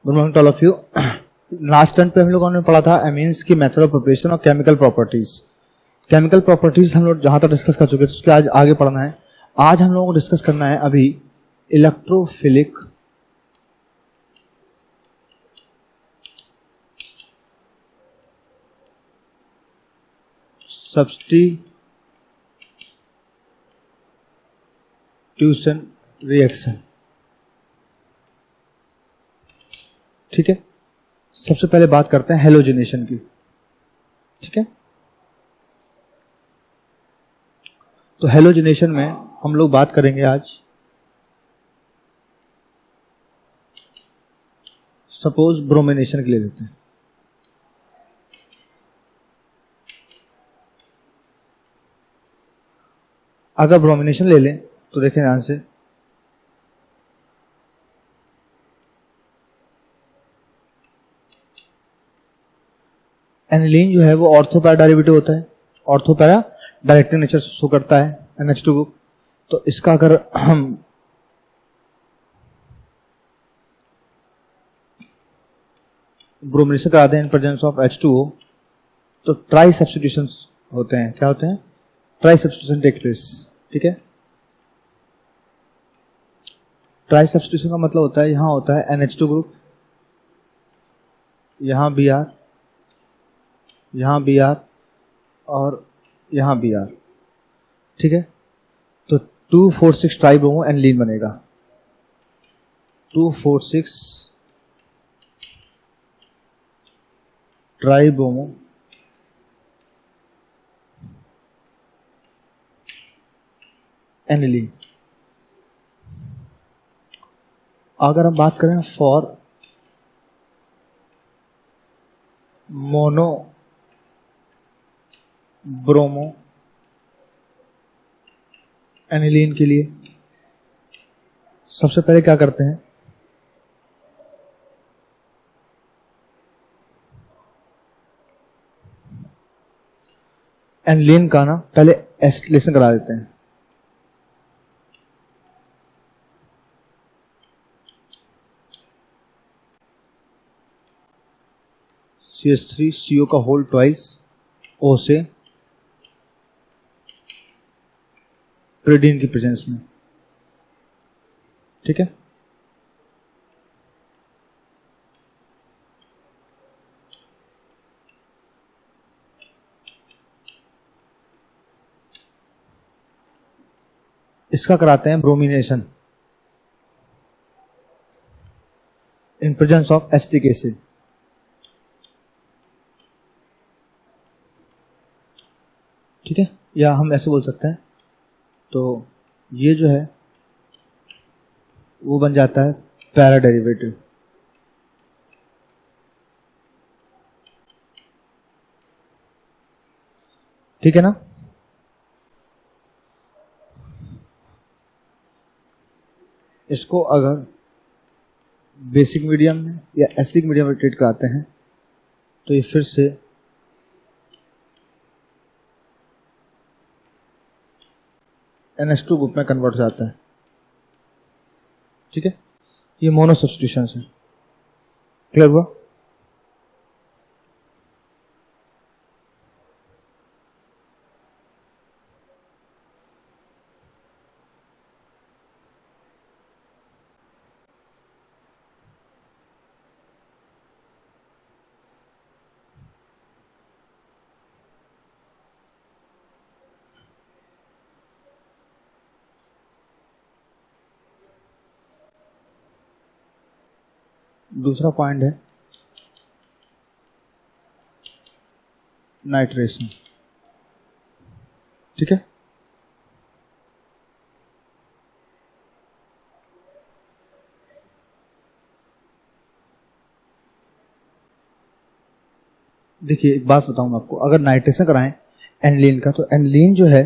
Good morning to all of you. Last turn पे हम लोगों ने पढ़ा था एमीन्स की मेथड ऑफ प्रिपरेशन और केमिकल प्रॉपर्टीज। केमिकल प्रॉपर्टीज हम लोग जहां तक डिस्कस कर चुके थे उसके आज आगे पढ़ना है। आज हम लोगों को डिस्कस करना है अभी इलेक्ट्रोफिलिक सब्स्टिट्यूशन रिएक्शन। ठीक है, सबसे पहले बात करते हैं हेलोजिनेशन की। ठीक है, तो हेलोजिनेशन में हम लोग बात करेंगे आज, सपोज ब्रोमिनेशन के लिए लेते हैं। अगर ब्रोमिनेशन ले लें तो देखें ध्यान से, एनिलीन जो है वो ऑर्थोपैरा डेरिवेटिव होता है। ऑर्थोपैरा डायरेक्टिव नेचर शो करता है NH2 ग्रुप। तो इसका अगर हम ब्रोमिनेशन कराते हैं इन प्रेजेंस ऑफ H2O तो ट्राई सब्स्टिट्यूशन होते हैं। क्या होते हैं? Tri substitution take place. ठीक है, ट्राई सब्स्टिट्यूशन का मतलब होता है यहां होता है NH2 ग्रुप, यहां Br, यहां Br और यहां Br। ठीक है, तो 2,4,6 ट्राइब्रोमो एनिलीन बनेगा। 2,4,6 ट्राइब्रोमो एनिलीन। अगर हम बात करें फॉर मोनो ब्रोमो एनिलीन के लिए सबसे पहले क्या करते हैं, एनिलीन का ना पहले एसिटिलेशन करा देते हैं। CH3CO का होल ट्वाइस O से प्रिडीन की प्रेजेंस में। ठीक है, इसका कराते हैं bromination in presence of acetic acid. ठीक है, या हम ऐसे बोल सकते हैं, तो ये जो है वो बन जाता है पैरा डेरिवेटिव। ठीक है ना, इसको अगर बेसिक मीडियम में या एसिडिक मीडियम में ट्रीट कराते हैं तो ये फिर से NH2 ग्रुप में कन्वर्ट हो जाता है। ठीक है, ये मोनो सब्स्टिट्यूशन है। क्लियर हुआ? दूसरा पॉइंट है नाइट्रेशन। ठीक है, देखिए एक बात बताऊं मैं आपको, अगर नाइट्रेशन कराएं एनिलीन का तो एनिलीन जो है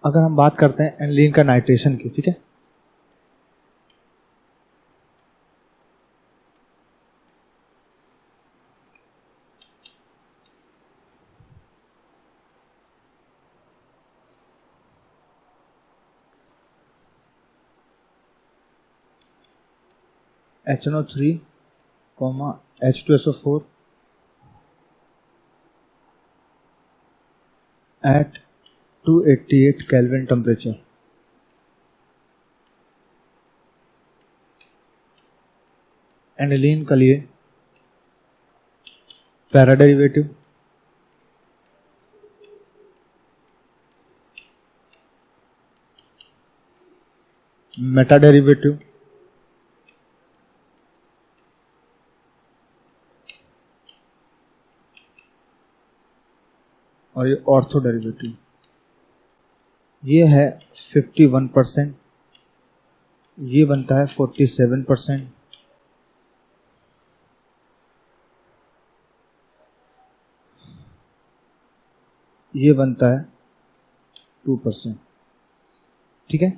अगर हम बात करते हैं एनिलीन का नाइट्रेशन की, ठीक है, HNO3, H2SO4 at 288 Kelvin temperature. Aniline के लिए पैरा डेरिवेटिव, मेटा डेरिवेटिव, और ये ऑर्थो डेरिवेटिव, ये है 51%, ये बनता है 47%, ये बनता है 2%, ठीक है।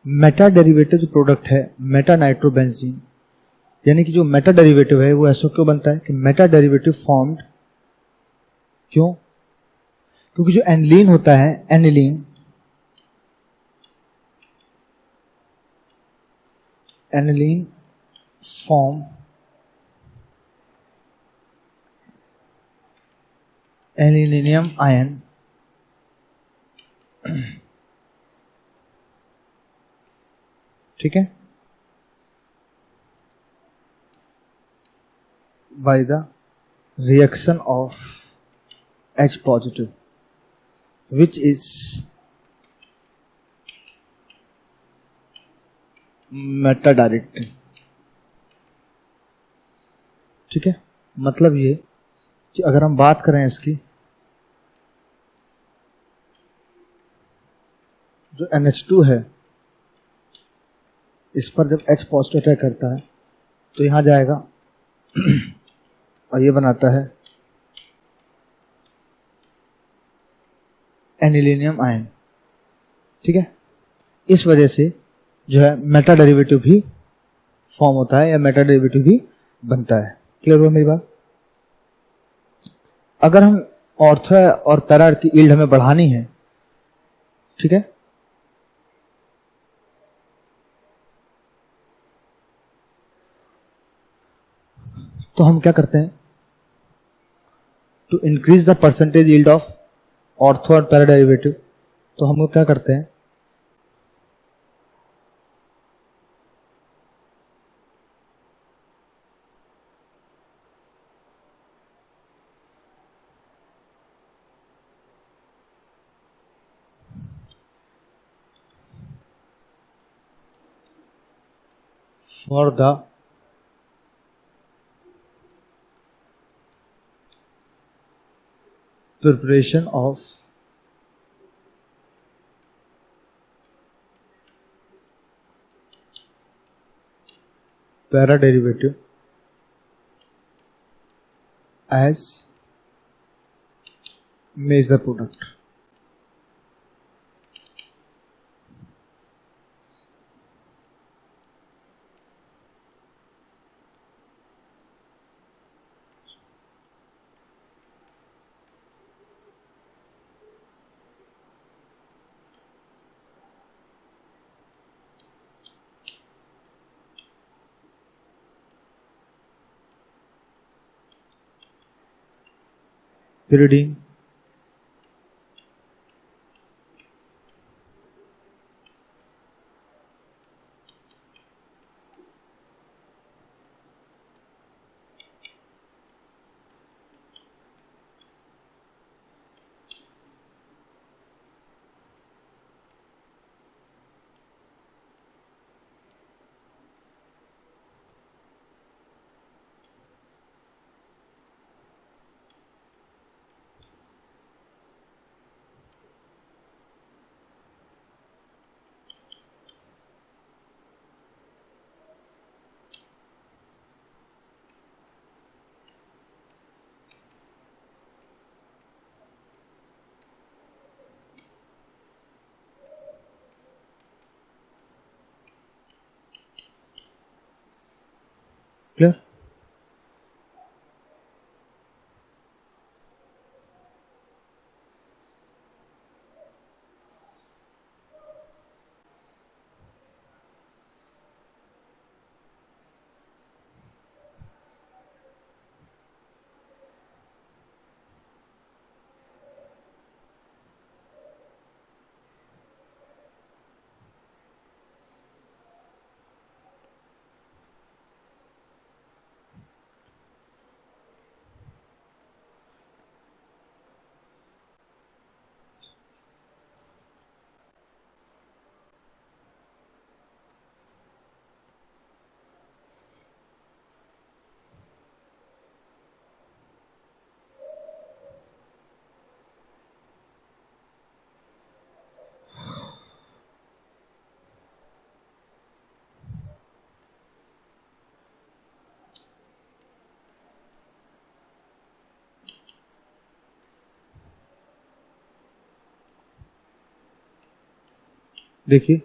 मेटा डेरिवेटिव जो प्रोडक्ट है मेटा नाइट्रोबेंजीन, यानी कि जो मेटा डेरिवेटिव है वो ऐसा क्यों बनता है कि मेटा डेरिवेटिव फॉर्म्ड क्यों, क्योंकि जो एनिलीन होता है, एनिलीन फॉर्म एल्यूमिनियम आयन ठीक है, by the reaction of H positive, which is Meta direct, ठीक है। मतलब ये कि अगर हम बात करें इसकी, जो NH2 है इस पर जब H पॉजिटिव अटैक करता है तो यहां जाएगा और ये बनाता है एनिलीनियम आयन, ठीक है। इस वजह से जो है मेटा डेरिवेटिव भी फॉर्म होता है या मेटा डेरिवेटिव भी बनता है। क्लियर हुआ मेरी बात? अगर हम ऑर्थो और पैरा की यील्ड हमें बढ़ानी है, ठीक है, तो हम क्या करते हैं, to increase the percentage yield of ortho और पैरा डेरिवेटिव, तो हम लोग क्या करते हैं, for the preparation of para derivative as major product, pyridine, देखिए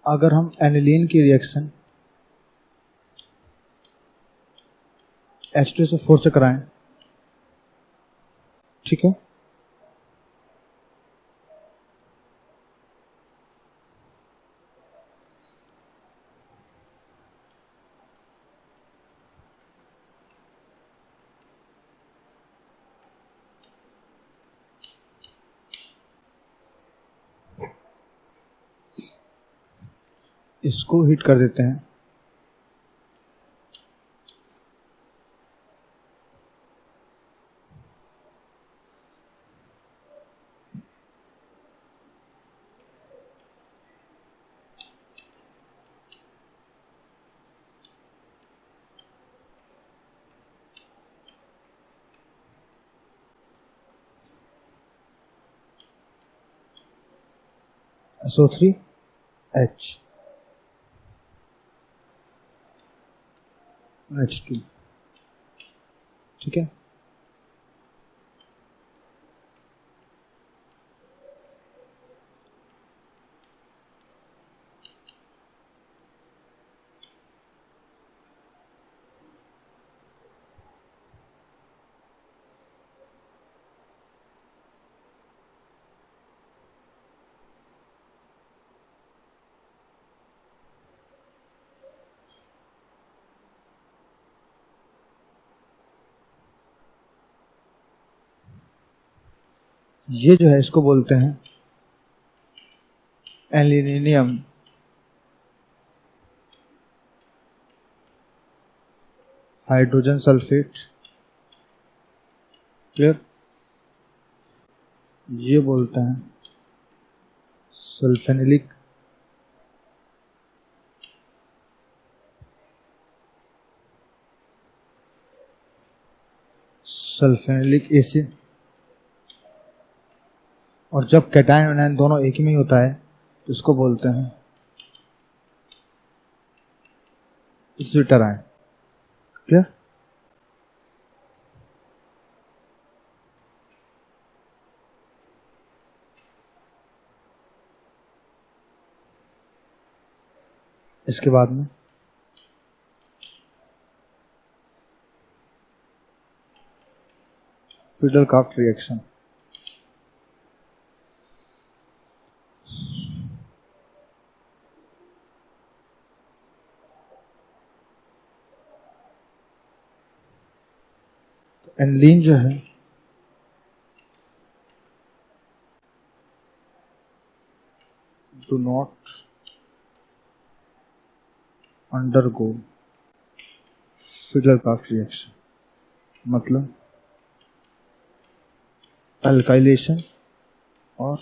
अगर हम एनिलीन की रिएक्शन H2SO4 से कराएं, ठीक है, इसको हीट कर देते हैं, SO3H H2, ठीक है। ये जो है इसको बोलते हैं एल्यूमिनियम हाइड्रोजन सल्फेट, क्लियर। ये बोलते हैं सल्फेनिलिक एसिड। और जब कैटायन एनायन दोनों एक ही में ही होता है तो इसको बोलते हैं ज्विटरायन, क्लियर। इसके बाद में फिडल-क्राफ्ट रिएक्शन, एनिलीन जो है do not undergo Friedel Crafts reaction, मतलब अल्काइलेशन और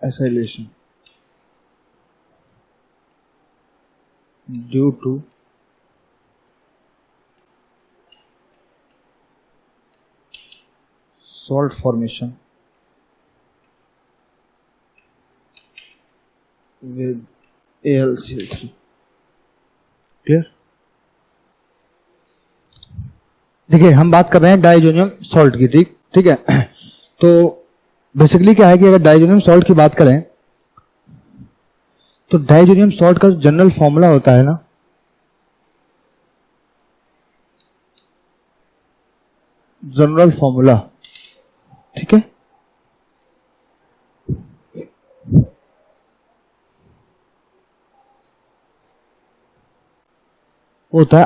acylation due to salt formation with AlCl3, clear. देखिए हम बात कर रहे हैं डाइजोनियम सॉल्ट की, ठीक है। तो बेसिकली क्या है कि अगर डाइजोनियम सॉल्ट की बात करें तो डाइजोनियम सॉल्ट का जो जनरल फॉर्मूला होता है ना, जनरल फॉर्मूला, ठीक है, होता है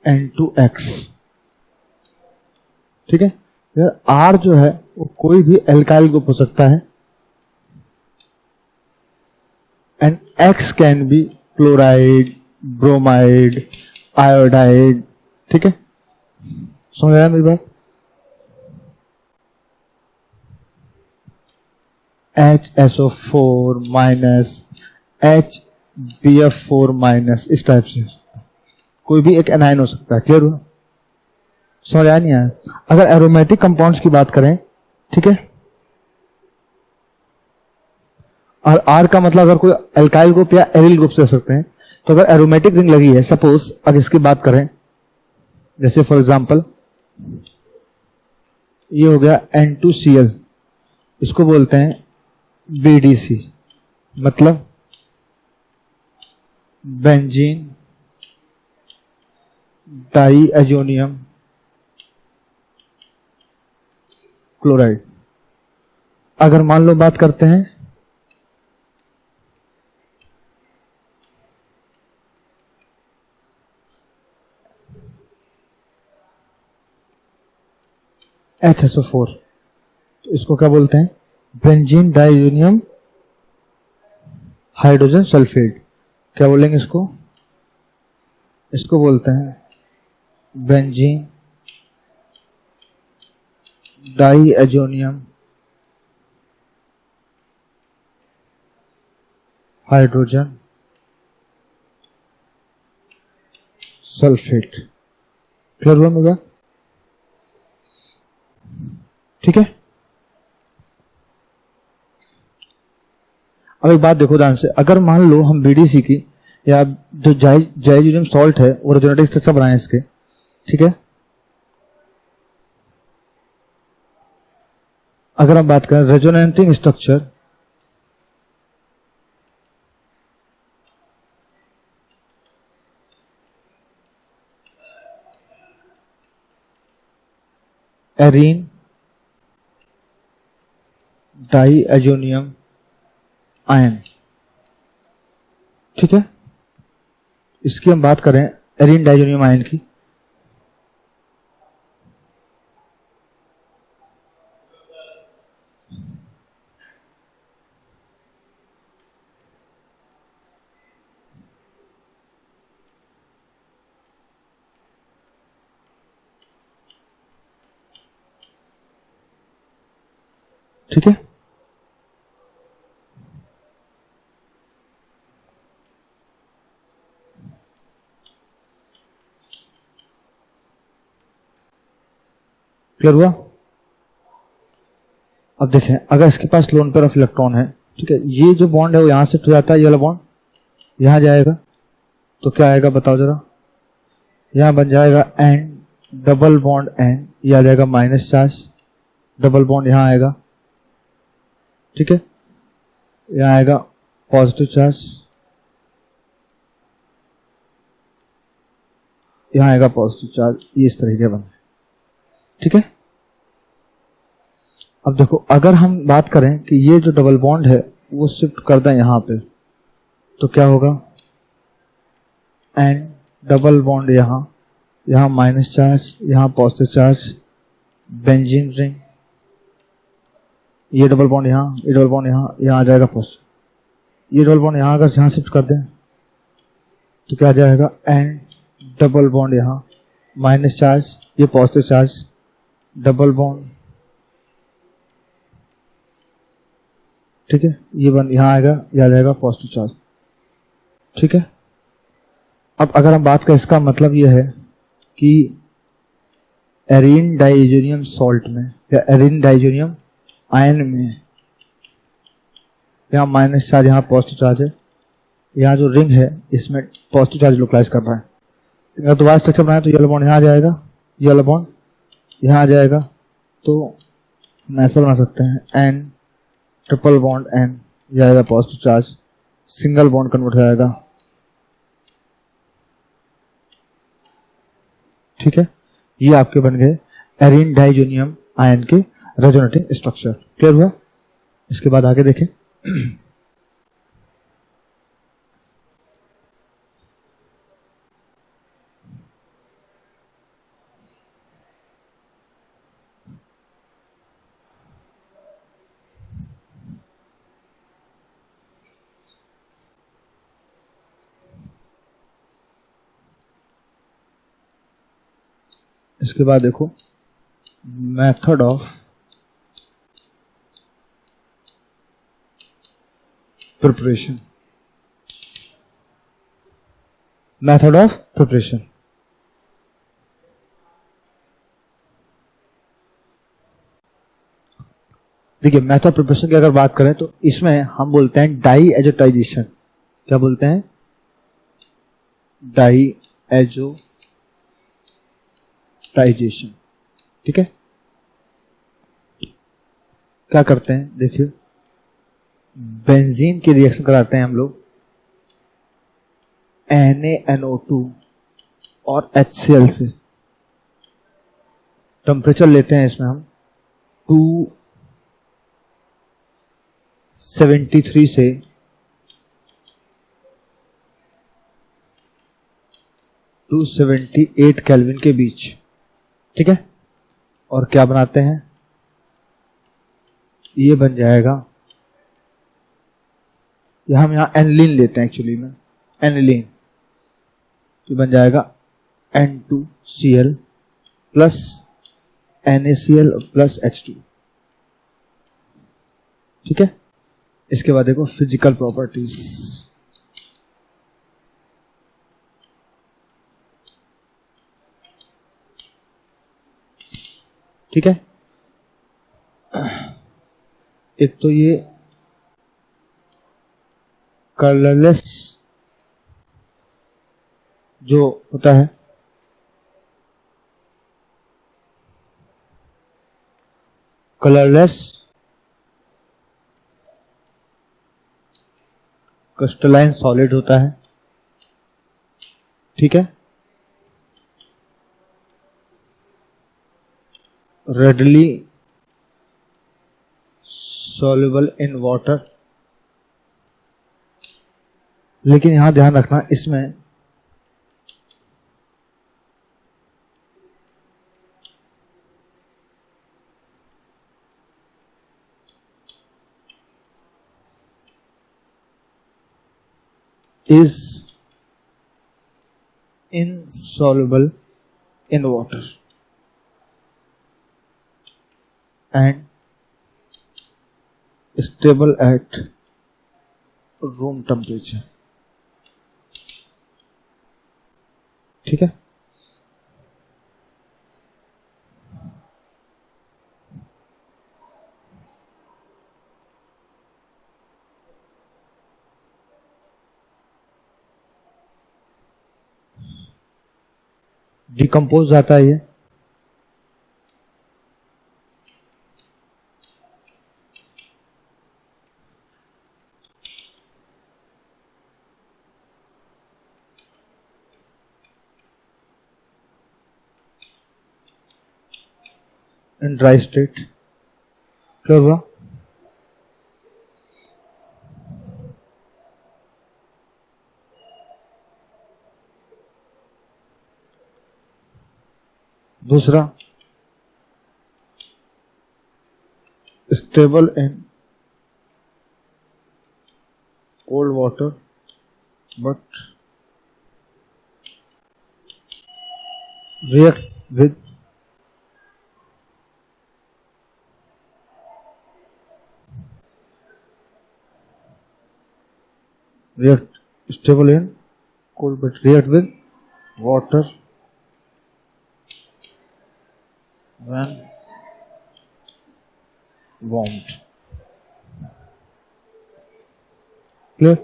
R(N2X), ठीक है। R जो है वो कोई भी एल्काइल ग्रुप हो सकता है and X can be chloride, bromide, iodide, ठीक है। समझ आया मेरी बात? HSO4 माइनस, HBF4 माइनस, इस टाइप से कोई भी एक एनायन हो सकता है, क्लियर हुआ? समझ आया नहीं आया? अगर एरोमेटिक कंपाउंड्स की बात करें, ठीक है, और R का मतलब अगर कोई एल्काइल ग्रुप या एरिल ग्रुप से हो सकते हैं, तो अगर एरोमेटिक रिंग लगी है, सपोज अगर इसकी बात करें, जैसे फॉर एग्जांपल ये हो गया N2Cl इसको बोलते हैं BDC, मतलब बेंजीन डाईएजोनियम क्लोराइड। अगर मान लो बात करते हैं HSO4, तो इसको क्या बोलते हैं? Benzene diazonium hydrogen sulphate. क्या बोलेंगे इसको? इसको बोलते हैं benzene diazonium hydrogen sulphate. Clear हुआ मेरा? ठीक है। अब एक बात देखो ध्यान से, अगर मान लो हम BDC की या जो डाईएजोनियम सॉल्ट है वो रेजोनेटिव स्ट्रक्चर बनाए इसके, ठीक है। अगर हम बात करें resonating structure, arene diazonium ion, ठीक है। इसकी हम बात करें एरीन डाईएजोनियम आयन की, ठीक है। क्लियर हुआ? अब देखें, अगर इसके पास लोन पेयर ऑफ इलेक्ट्रॉन है, ठीक है, ये जो बॉन्ड है वो यहां शिफ्ट हो जाता है, ये वाला बॉन्ड यहां जाएगा, तो क्या आएगा बताओ जरा? यहां बन जाएगा एन डबल बॉन्ड एन, ये आ जाएगा माइनस चार्ज, डबल बॉन्ड यहां आएगा, ठीक है। यहां आएगा पॉजिटिव चार्ज, यहां आएगा पॉजिटिव चार्ज, ये इस तरीके बने, ठीक है। अब देखो, अगर हम बात करें कि ये जो डबल बॉन्ड है वो शिफ्ट कर दें यहां पे, तो क्या होगा? एन डबल बॉन्ड यहां, यहां माइनस चार्ज, यहां पॉजिटिव चार्ज, बेंजीन रिंग, ये डबल बॉन्ड यहां, ये डबल बॉन्ड यहां, यहां आ जाएगा पॉजिटिव, ये डबल बॉन्ड यहां अगर यहां शिफ्ट कर दें तो क्या आ जाएगा? एन डबल बॉन्ड यहां, माइनस चार्ज, ये पॉजिटिव चार्ज, डबल बॉन्ड, ठीक है, ये बन यहां आएगा, ये आ जाएगा पॉजिटिव चार्ज, ठीक है। अब अगर हम बात करें, इसका मतलब ये है कि एरीन डाईएजोनियम सॉल्ट में या एरीन डाईएजोनियम आयन में यहाँ माइनस चार्ज, यहाँ पॉजिटिव चार्ज है, यहाँ जो रिंग है इसमें पॉजिटिव चार्ज लोकलाइज कर रहा है। अगर दोबारा स्ट्रक्चर बनाए तो ये वाला बॉन्ड यहाँ आ जाएगा, ये वाला बॉन्ड यहाँ आ जाएगा, तो हम ऐसा बना सकते हैं एन ट्रिपल बॉन्ड एन, ये आएगा positive charge, single bond convert हो जाएगा, ठीक है। ये आपके बन गए एरीन डाईएजोनियम आयन के रेजोनेटिंग स्ट्रक्चर। क्लियर हुआ? इसके बाद आगे देखें। इसके बाद देखो method of preparation, method of preparation. देखिए, मेथड प्रिपरेशन की अगर बात करें तो इसमें हम बोलते हैं डाईएजोटाइजेशन। क्या बोलते हैं? डाईएजोटाइजेशन, ठीक है। क्या करते हैं, देखिए बेंजीन की रिएक्शन कराते हैं हम लोग NaNO2 और HCl से। टेम्परेचर लेते हैं इसमें हम 273 से 278 केल्विन के बीच, ठीक है। और क्या बनाते हैं, ये बन जाएगा, हम यहाँ एनिलीन लेते हैं एक्चुअली में, एनिलीन तो बन जाएगा N2Cl plus NaCl plus H2, ठीक है। इसके बाद देखो फिजिकल प्रॉपर्टीज, ठीक है। एक तो ये कलरलेस जो होता है, कलरलेस क्रिस्टलाइन सॉलिड होता है, ठीक है। रेडली soluble इन वाटर, लेकिन यहां ध्यान रखना इसमें is insoluble in water and stable at room temperature, ठीक है। डिकम्पोज जाता है ये, इन ड्राई स्टेट क्या हुआ, दूसरा stable in cold water but react with react stable in cold but react with water when warmed, clear।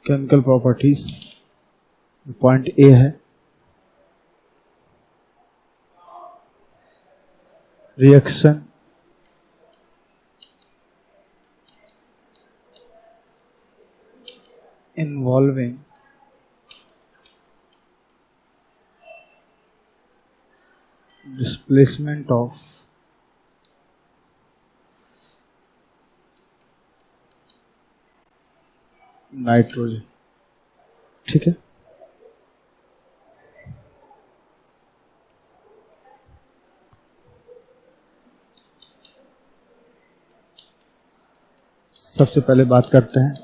Chemical properties point A है, reaction involving displacement of nitrogen, ठीक है। सबसे पहले बात करते हैं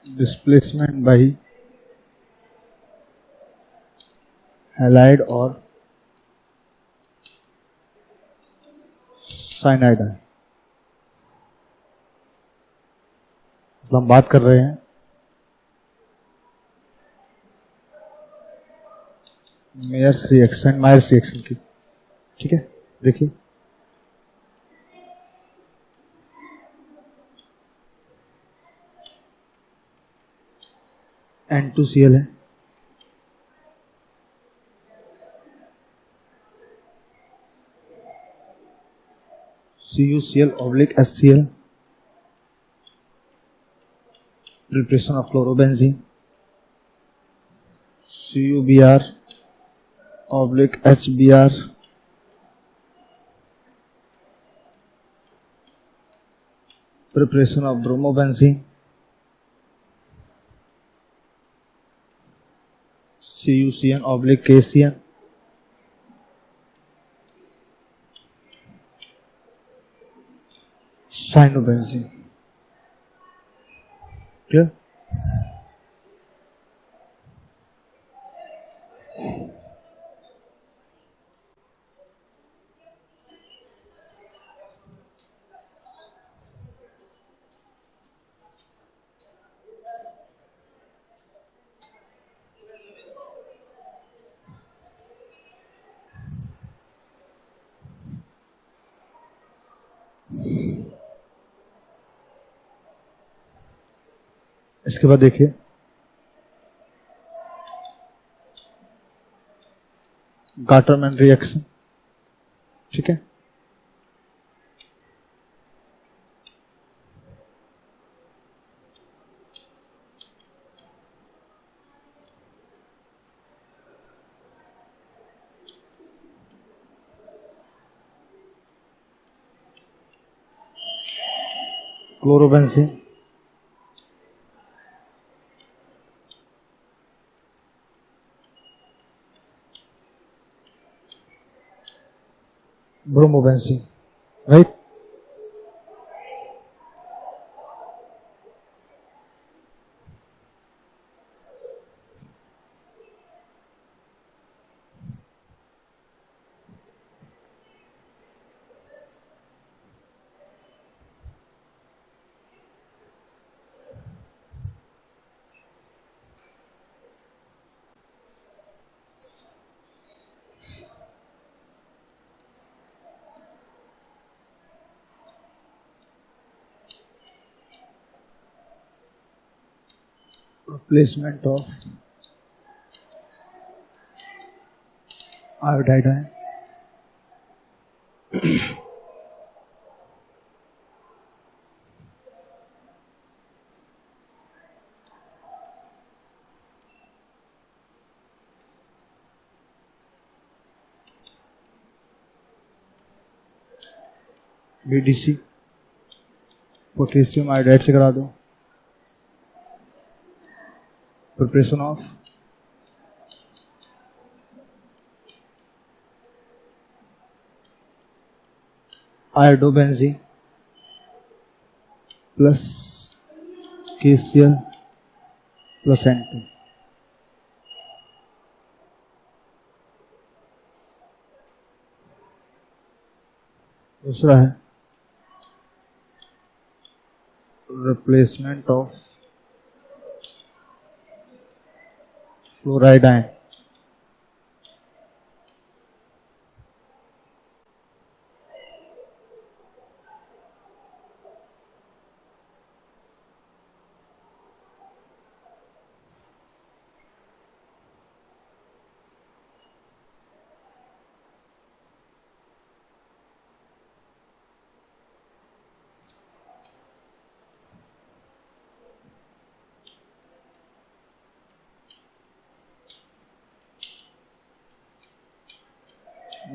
डिस्प्लेसमेंट बाई हैलाइड और साइनाइड है। तो हम बात कर रहे हैं मायर्स रिएक्शन की। ठीक है, देखिए N2Cl है, CuCl/HCl, preparation of chlorobenzene, CuBr/HBr, preparation of bromobenzene, CuCN/KCN, cyanobenzene। Clear? इसके बाद देखिए गाटरमैन रिएक्शन। ठीक है, chlorobenzene, bromobenzene, right. Replacement of iodide है, BDC पोटेशियम आयोडाइड से करा दो। Preparation of iodobenzene plus KCl plus N2। दूसरा है replacement of fluoride ion,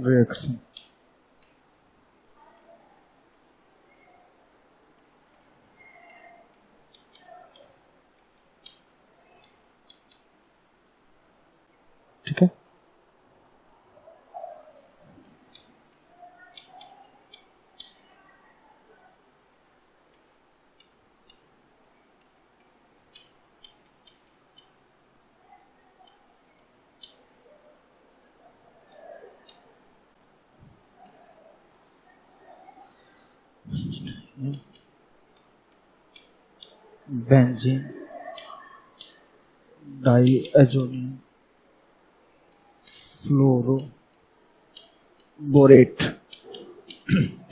reaction. ठीक है, बेंजीन डाइएजोनियम फ्लोरोबोरेट।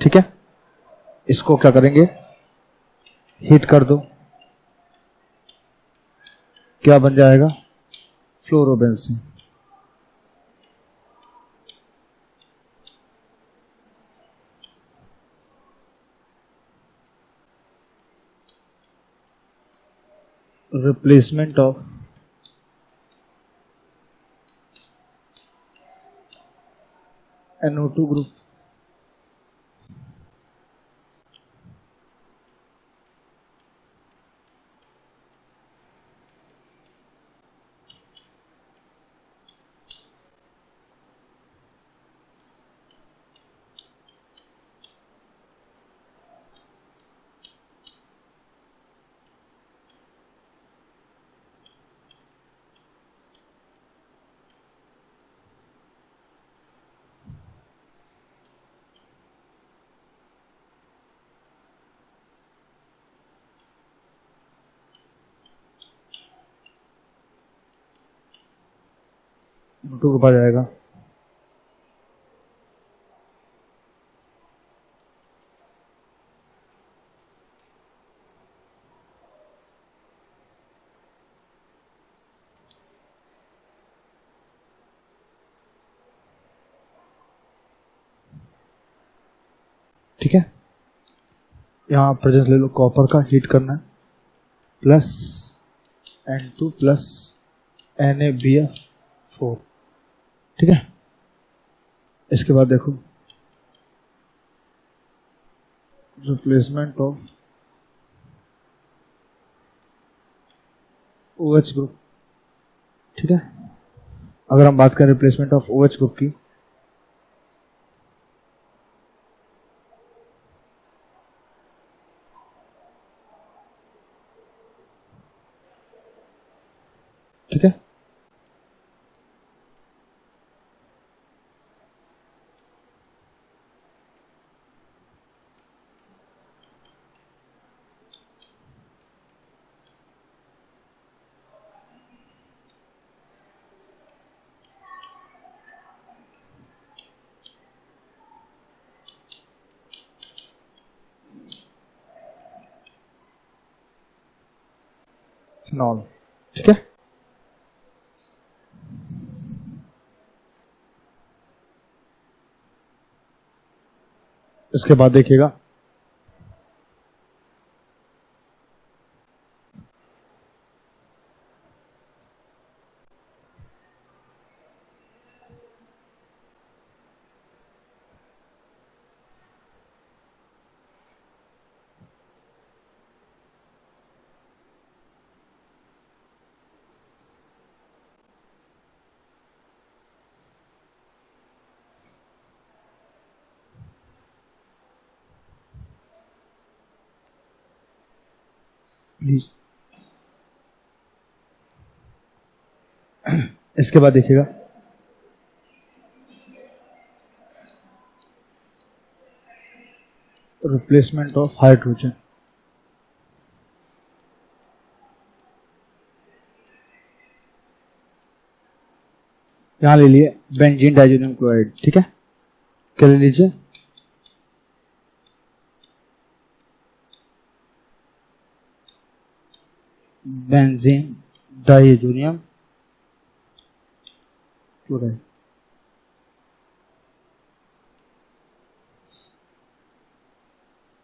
ठीक है, इसको क्या करेंगे, हीट कर दो, क्या बन जाएगा, fluorobenzene. Replacement of NO2 group. NO2 के पास जाएगा, ठीक है। यहाँ प्रेजेंस ले लो कॉपर का, हीट करना है, प्लस N2 प्लस NaBF4। ठीक है, इसके बाद देखो रिप्लेसमेंट ऑफ OH ग्रुप। ठीक है, अगर हम बात करें रिप्लेसमेंट ऑफ OH ग्रुप की, ठीक है, फिनॉल। ठीक है, इसके बाद देखिएगा प्लीज, इसके बाद देखिएगा रिप्लेसमेंट ऑफ हाइड्रोजन। यहां ले लिए बेंजीन डाइजोनियम क्लोराइड। ठीक है, क्या ले लीजिए, बेंजीन डाइजोनियम क्लोराइड।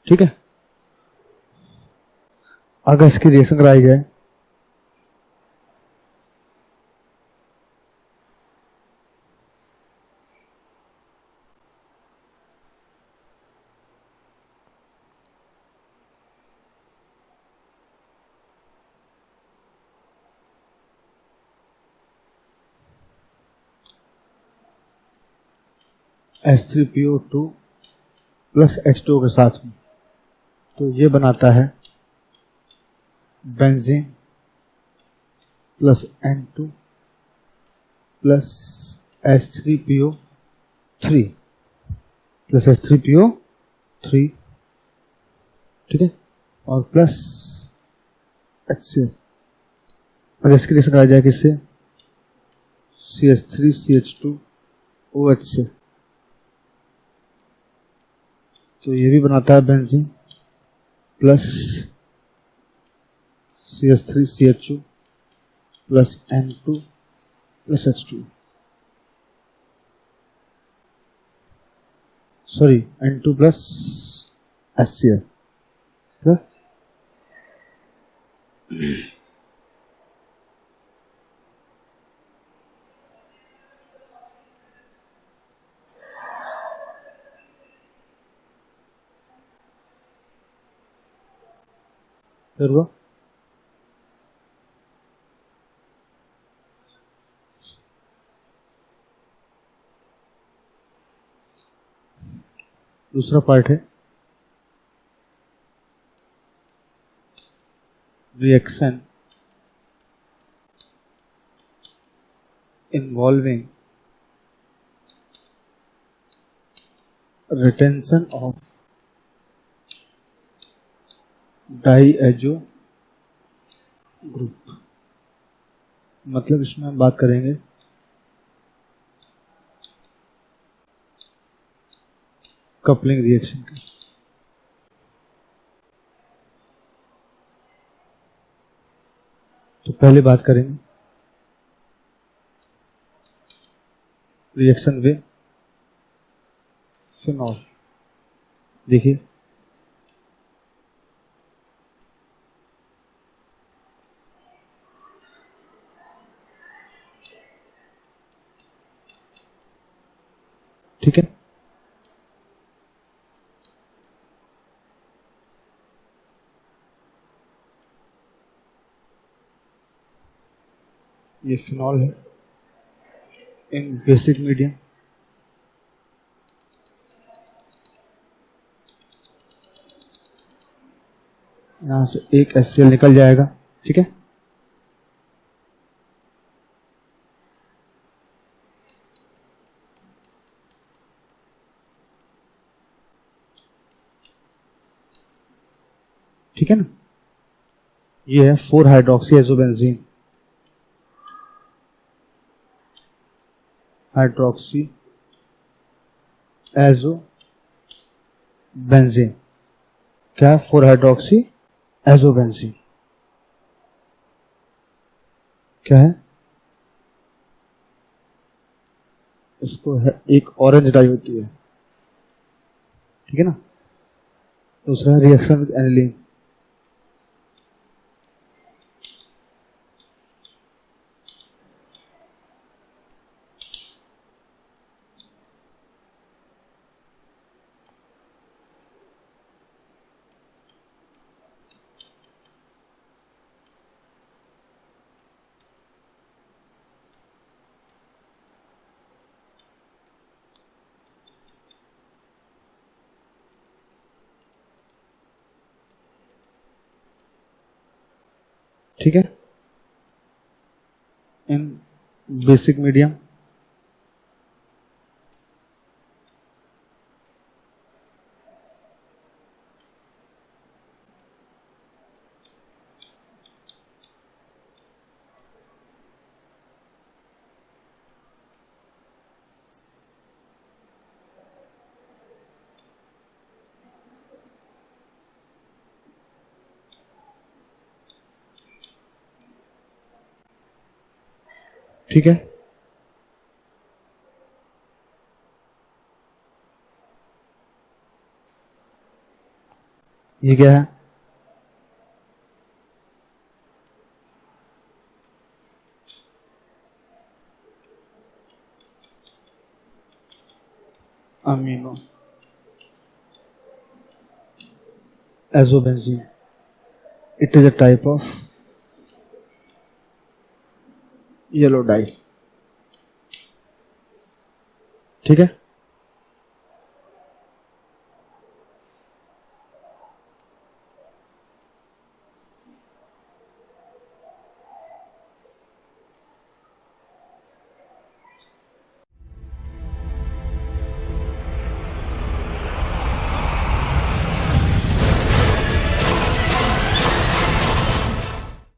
ठीक है, अगर इसकी रिएक्शन कराई जाए H3PO2 प्लस H2O के साथ में, तो ये बनाता है benzene plus N2 plus H3PO3 plus H3PO3 ठीक है, और प्लस HCl। अगर इसकी रिएक्शन कराया जाए किससे, CH3CH2OH से, तो ये भी बनाता है benzene plus CH3CH2 plus N2 plus H2, sorry N2 plus HCl। फिर वो दूसरा पार्ट है reaction involving retention of diazo group. मतलब इसमें हम बात करेंगे कपलिंग रिएक्शन की। तो पहले बात करेंगे रिएक्शन विद फिनॉल। देखिए ठीक है, ये फिनॉल है इन बेसिक मीडियम। यहां से एक HCl निकल जाएगा, ठीक है, ठीक है ना। ये है 4 हाइड्रोक्सी एजोबेंजीन, हाइड्रोक्सी एजोबेंजीन। क्या है, 4 हाइड्रोक्सी एजोबेंजीन। क्या है, इसको है एक ऑरेंज डाई होती है, ठीक है ना। दूसरा है रिएक्शन विद एनिलीन। ठीक है, इन बेसिक मीडियम। ठीक है, ये क्या है, amino azobenzene. It is a type of yellow die, ठीक है।